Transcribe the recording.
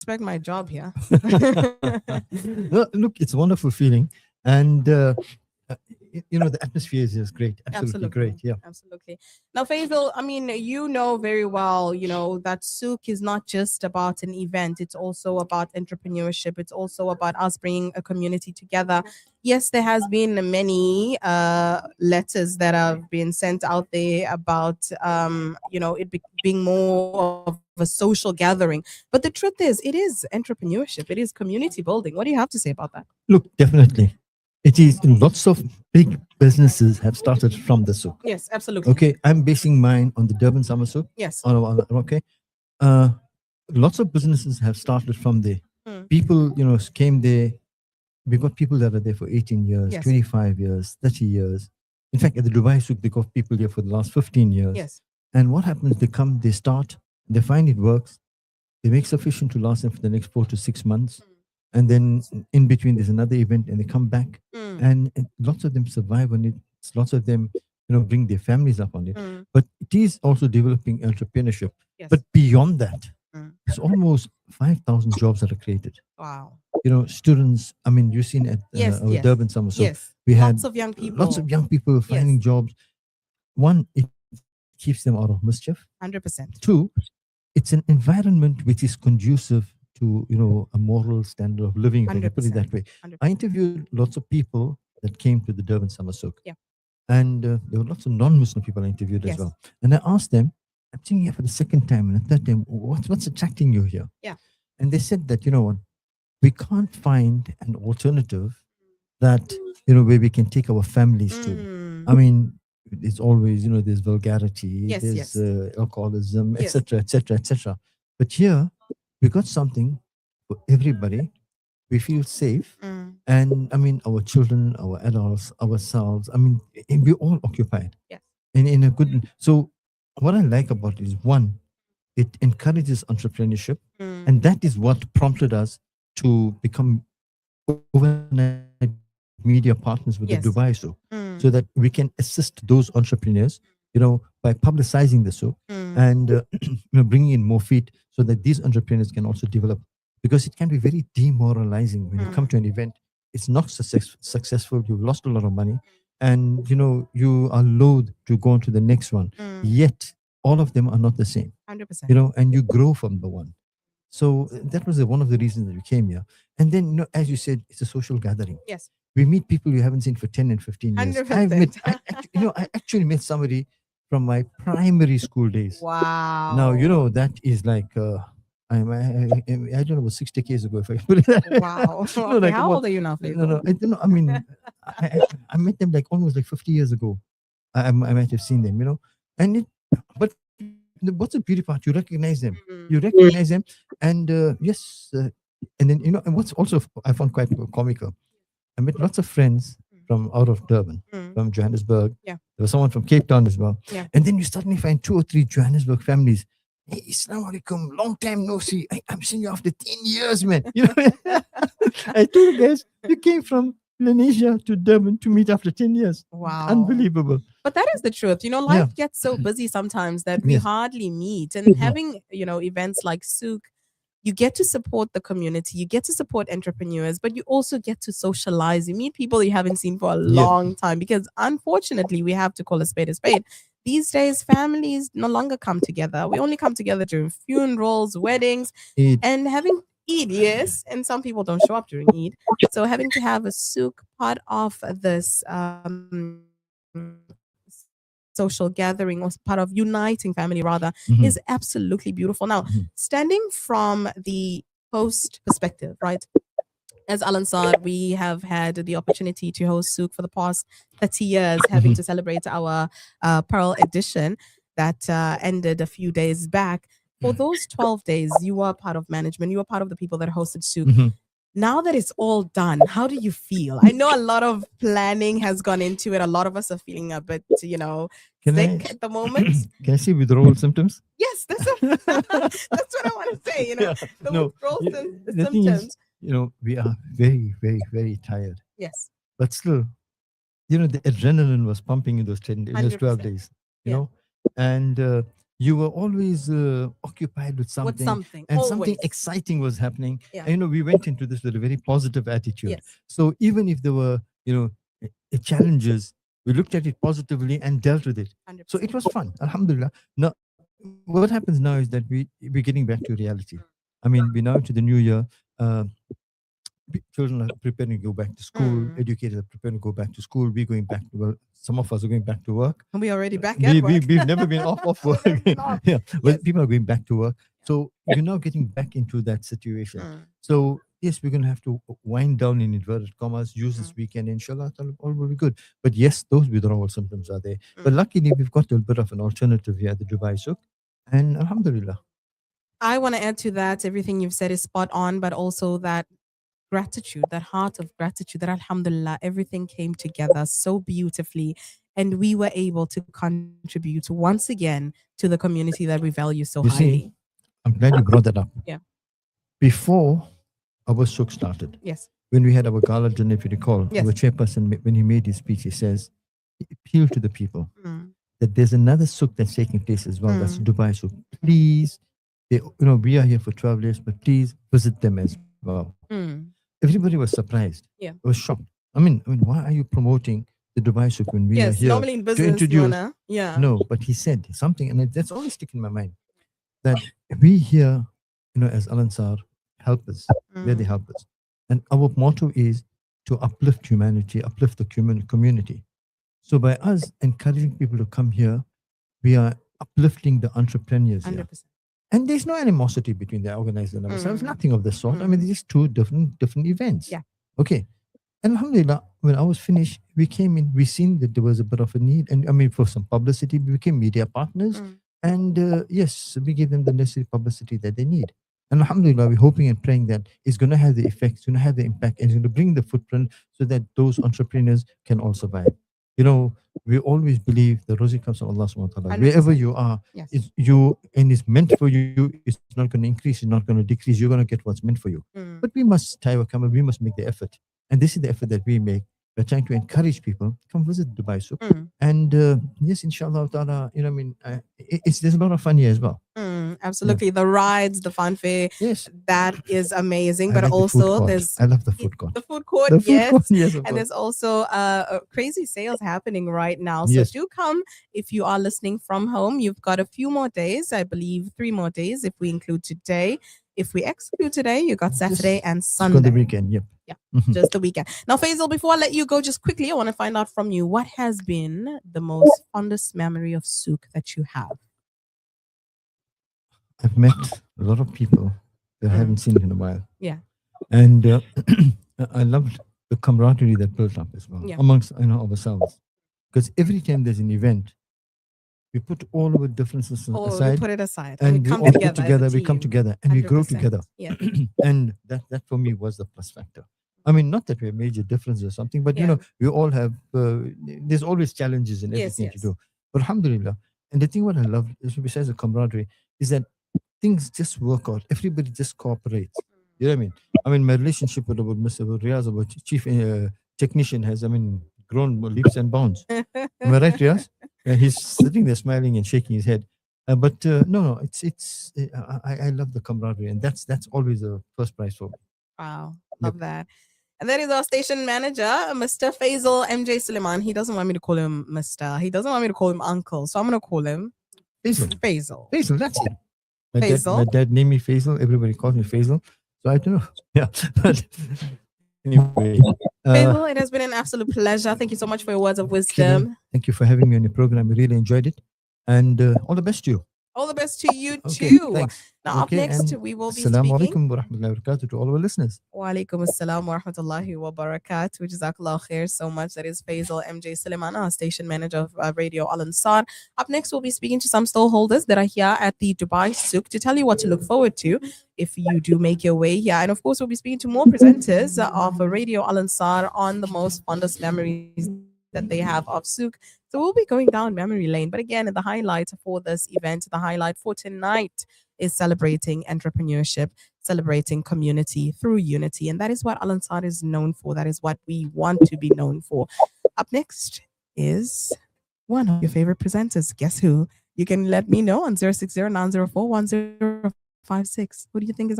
respect my job here. No, look, it's a wonderful feeling. And, uh, the atmosphere is just great. Absolutely Absolutely. great. Yeah. Absolutely. Now, Faisal, I mean, you know very well, that Souk is not just about an event. It's also about entrepreneurship. It's also about us bringing a community together. Yes, there has been many letters that have been sent out there about, being more of a social gathering. But the truth is, it is entrepreneurship. It is community building. What do you have to say about that? Look, definitely. It is lots of big businesses have started from the souk. Yes, absolutely. Okay. I'm basing mine on the Durban Summer Souk. Yes. Okay. Uh, Lots of businesses have started from there. Mm. People, came there. We got people that are there for 18 years, Yes. 25 years, 30 years. In fact, at the Dubai Souk, they got people there for the last 15 years. Yes. And what happens? They come, they start, they find it works, they make sufficient to last them for the next 4 to 6 months. And then in between, there's another event and they come back. Mm. And lots of them survive on it. Lots of them, bring their families up on it. Mm. But it is also developing entrepreneurship. Yes. But beyond that, Mm. it's almost 5,000 jobs that are created. Wow. Students, I mean, you've seen at Yes, our yes. Durban Summer. So Yes. we had Lots of young people. lots of young people finding jobs. One, it keeps them out of mischief. 100%. Two, it's an environment which is conducive to, a moral standard of living, if I can put it that way. 100%. I interviewed lots of people that came to the Durban Summer Souk. Yeah. And there were lots of non-Muslim people I interviewed Yes. as well. And I asked them, I'm seeing here for the second time and the third time, what's attracting you here? Yeah. And they said that, what, we can't find an alternative that, where we can take our families to. Mm. I mean, it's always, there's vulgarity, Yes, there's yes. alcoholism, Yes. etc., etc., etc. But here, we got something for everybody. We feel safe. Mm. And I mean, our children, our adults, ourselves, I mean, we're all occupied. Yes. And in a good, so what I like about it is one, it encourages entrepreneurship. Mm. And that is what prompted us to become overnight media partners with the Yes. Dubai Souk, Mm. so that we can assist those entrepreneurs, by publicizing the souk Mm. and bringing in more feet, so that these entrepreneurs can also develop. Because it can be very demoralizing when you come to an event, it's not successful, you've lost a lot of money, and you are loath to go on to the next one. Mm. Yet all of them are not the same, 100%. and you grow from the one. So that was one of the reasons that we came here. And then, as you said, it's a social gathering. Yes. We meet people you haven't seen for 10 and 15 years. 100%. I actually met somebody from my primary school days. Wow. Now, that is like, I don't know, about 60 years ago, if I put it that way. Wow. No, Okay, like how about- old are you now, Faisal? No, I don't know. I mean, I met them like almost like 50 years ago. I might have seen them, and but what's the beauty part? You recognize them. Mm. You recognize them, and yes, and then and what's also I found quite comical. I met lots of friends from out of Durban, Mm. from Johannesburg. Yeah. There was someone from Cape Town as well. Yeah. And then you suddenly find 2 or 3 Johannesburg families. Hey, Assalamu alaikum, long time no see. I'm seeing you after 10 years, man. I told you guys, you came from Indonesia to Durban to meet after 10 years. Wow. Unbelievable. But that is the truth. Life gets so busy sometimes that we Yes. hardly meet. And having, events like Souk, you get to support the community, you get to support entrepreneurs, but you also get to socialize. You meet people you haven't seen for a long time, because unfortunately, we have to call a spade a spade. These days, families no longer come together. We only come together during funerals, weddings, and having Eid, yes. And some people don't show up during Eid. So having to have a souk part of this social gathering, or part of uniting family rather, Mhm. is absolutely beautiful. Now, Mhm. standing from the host perspective, right? As Alan said, we have had the opportunity to host Souk for the past 30 years, having to celebrate our Pearl edition that ended a few days back. For those 12 days, you were part of management, you were part of the people that hosted Souk. Mhm. Now that it's all done, how do you feel? I know a lot of planning has gone into it. A lot of us are feeling a bit, Can sick I- at the moment. Can I see withdrawal symptoms? Yes, that's that's what I want to say. Yeah. The No, withdrawal the thing symptoms. is, we are very, very, very tired. Yes, But still, the adrenaline was pumping in those 12 100%. days, Yeah. and you were always occupied with With something, something, and something always. exciting was happening. Yeah. And, we went into this with a very positive attitude. Yes. So even if there were, challenges, we looked at it positively and dealt with it. So it 100%. was fun, alhamdulillah. Now, what happens now is that we're getting back to reality. I mean, we're now into the new year. Uh, Children are preparing to go back to school. Mm. Educators are preparing to go back to school. We're going back to, well, some of us are going back to work. We already back at work. We've never been off work. Not. Yeah, well, Yes. people are going back to work. So you're now getting back into that situation. Mm. So yes, we're going to have to wind down in inverted commas, use this Mm. weekend, inshallah, all will be good. But yes, those withdrawal symptoms are there. But Mm. luckily, we've got a bit of an alternative here at the Dubai Souk. And alhamdulillah. I want to add to that. Everything you've said is spot on, but also that gratitude, that heart of gratitude, that alhamdulillah, everything came together so beautifully. And we were able to contribute once again to the community that we value so You highly. see, I'm glad you brought that up. Yeah. Before our souk started, Yes. when we had our gala dinner, if you recall, Yes. our chairperson, when he made his speech, he says, he appealed to the people Mm. that there's another souk that's taking place as well. That's Mm. Dubai Souk. Please, we are here for 12 days, but please visit them as well. Mm. Everybody was surprised. Yeah. Was shocked. I mean, why are you promoting the Dubai Souk when we are Yes. here Normally in to business, you introduce? wanna. Yeah. No, but he said something, and that's always stick in my mind, that we here, as Al Ansar, helpers, we're the Mm. helpers. And our motto is to uplift humanity, uplift the community. So by us encouraging people to come here, we are uplifting the entrepreneurs here. 100%. And there's no animosity between the organizer and ourselves, Mm. nothing of the sort. I mean, Mm. these two different events. Yeah. Okay. And alhamdulillah, when I was finished, we came in, we seen that there was a bit of a need. And I mean, for some publicity, we became media partners. Mm. And yes, we give them the necessary publicity that they need. And alhamdulillah, we're hoping and praying that it's going to have the effect, it's going to have the impact, and it's going to bring the footprint so that those entrepreneurs can all survive. We always believe the rosy comes from Allah subhanahu wa ta'ala. Wherever 100%. you are, Yes. it's meant for you, it's not going to increase, it's not going to decrease, you're going to get what's meant for you. Mm. But we must tie our camel, we must make the effort. And this is the effort that we make. We're trying to encourage people, come visit Dubai Souk. Mm. And yes, inshallah ta'ala, there's a lot of fun here as well. Mm, absolutely. The rides, the fanfare, Yes. that is amazing. I But like the food also court. there's I love the food court. the food court, The food yes. court, yes, of And course. there's also crazy sales happening right now. So Yes. do come if you are listening from home. You've got a few more days, I believe 3 more days if we include today. If we exclude today, you got Saturday and It's Sunday. got the weekend, yep. Yeah. Mhm. Just the weekend. Now, Faisal, before I let you go, just quickly, I want to find out from you what has been the most fondest memory of Souk that you have? I've met a lot of people that I Mm. haven't seen in a while. Yeah. And I loved the camaraderie that built up as well Yeah. amongst ourselves. Because every time there's an event, we put all our differences Oh, we aside put it aside. and we come all together. get together, as a we come team. together and we grow 100%. together. Yeah. And that for me was the plus factor. I mean, not that we're major difference or something, but Yeah. we all have, there's always challenges in Yes, everything yes. to do. But alhamdulillah, and the thing what I love, besides the camaraderie, is that things just work out. Everybody just cooperates. You know what I mean? I mean, my relationship with Mr. Riaz, our chief technician, has, grown leaps and bounds. Am I right, Riaz? He's sitting there smiling and shaking his head. But no, it's. I love the camaraderie, and that's always a first prize for me. Wow. Love that. And that is our station manager, Mr. Faisal MJ Suleiman. He doesn't want me to call him Mr. He doesn't want me to call him Uncle. So I'm going to call him Faisal. Faisal. Faisal, that's it. Faisal. My dad named me Faisal. Everybody calls me Faisal. So I don't know. Yeah. But anyway. Faisal, it has been an absolute pleasure. Thank you so much for your words of wisdom. Thank you for having me on your program. I really enjoyed it. And all the best to you. All the best to you Okay, too. thanks. Now, Okay, up next, and we will be Assalamu speaking. alaikum wa rahmatullahi wa barakatuh to all our listeners. Wa alaikum assalam wa rahmatullahi wa barakatuh. Jazakallah khair so much. That is Faisal MJ Suleiman, our station manager of Radio Al Ansar. Up next, we'll be speaking to some stallholders that are here at the Dubai Souk to tell you what to look forward to if you do make your way here. And of course, we'll be speaking to more presenters of Radio Al Ansar on the most fondest memories that they have of Souk. So we'll be going down memory lane. But again, the highlight for this event, the highlight for tonight is celebrating entrepreneurship, celebrating community through unity. And that is what Al Ansar is known for. That is what we want to be known for. Up next is one of your favorite presenters. Guess who? You can let me know on 060 904 1056. Who do you think is up